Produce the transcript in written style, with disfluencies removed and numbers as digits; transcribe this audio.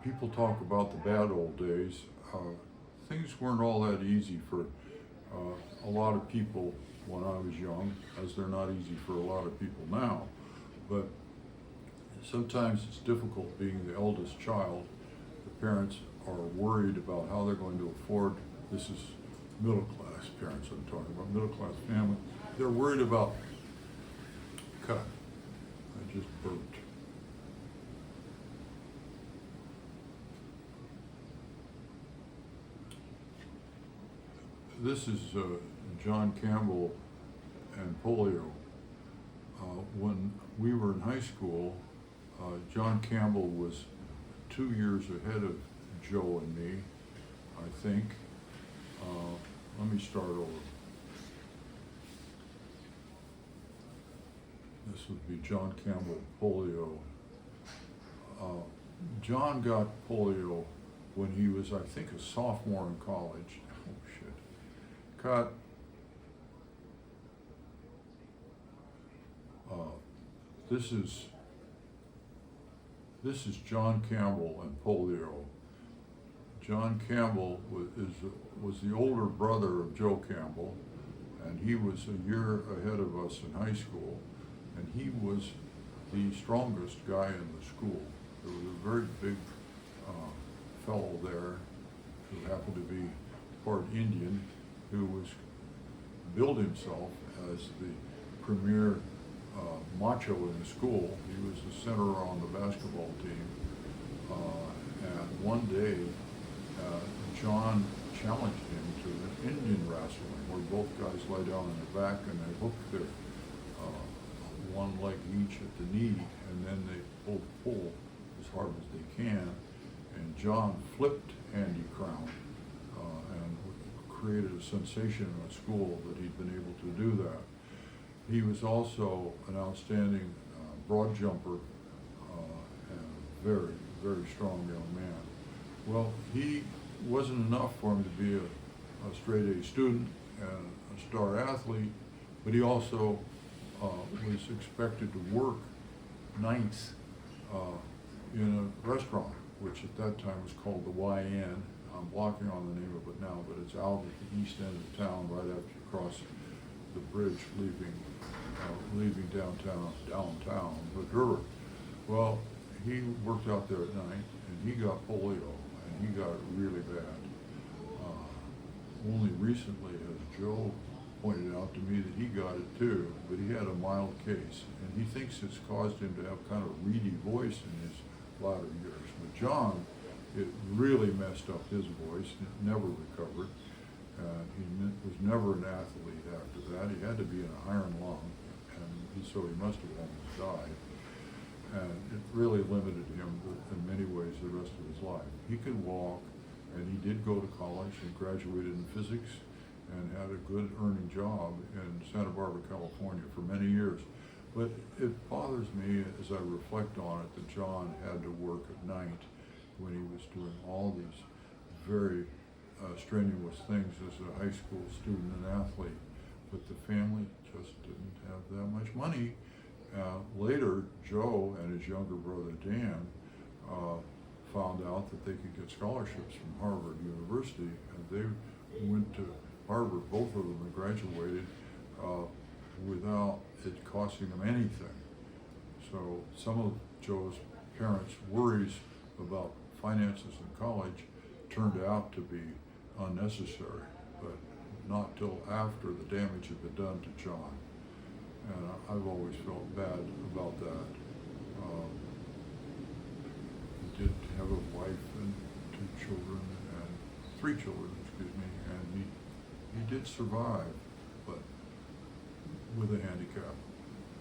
people talk about the bad old days. Things weren't all that easy for a lot of people when I was young, as they're not easy for a lot of people now. But sometimes it's difficult being the eldest child. The parents are worried about how they're going to afford, this is middle class parents I'm talking about, middle class family. They're worried about, cut, I just burped. This is John Campbell and polio. When we were in high school, John Campbell was 2 years ahead of Joe and me, I think. Let me start over. This would be John Campbell, polio. John got polio when he was, I think, a sophomore in college. Oh shit. Cut. This is John Campbell and polio. John Campbell was the older brother of Joe Campbell, and he was a year ahead of us in high school, and he was the strongest guy in the school. There was a very big fellow there who happened to be part Indian, who was billed himself as the premier macho in the school. He was the center on the basketball team. And one day, John challenged him to an Indian wrestling, where both guys lie down on their back and they hook their one leg each at the knee, and then they both pull as hard as they can. And John flipped Andy Crown and created a sensation in the school that he'd been able to do that. He was also an outstanding broad jumper and a very, very strong young man. Well, he wasn't enough for him to be a straight A student and a star athlete, but he also was expected to work nights in a restaurant, which at that time was called the YN. I'm blocking on the name of it now, but it's out at the east end of town, right after you cross the bridge leaving downtown, the river. Well, he worked out there at night, and he got polio, and he got it really bad. Only recently has Joe pointed out to me that he got it too, but he had a mild case, and he thinks it's caused him to have kind of a reedy voice in his latter years. But John, it really messed up his voice, and it never recovered. He was never an athlete after that. He had to be in an iron lung, and so he must have almost died. And it really limited him in many ways the rest of his life. He could walk, and he did go to college and graduated in physics and had a good earning job in Santa Barbara, California for many years. But it bothers me as I reflect on it that John had to work at night when he was doing all these very strenuous things as a high school student and athlete, but the family just didn't have that much money. Later, Joe and his younger brother Dan found out that they could get scholarships from Harvard University, and they went to Harvard, both of them, and graduated without it costing them anything. So some of Joe's parents' worries about finances in college turned out to be unnecessary, but not till after the damage had been done to John. And I've always felt bad about that. He did have a wife and 3 children, and he did survive, but with a handicap.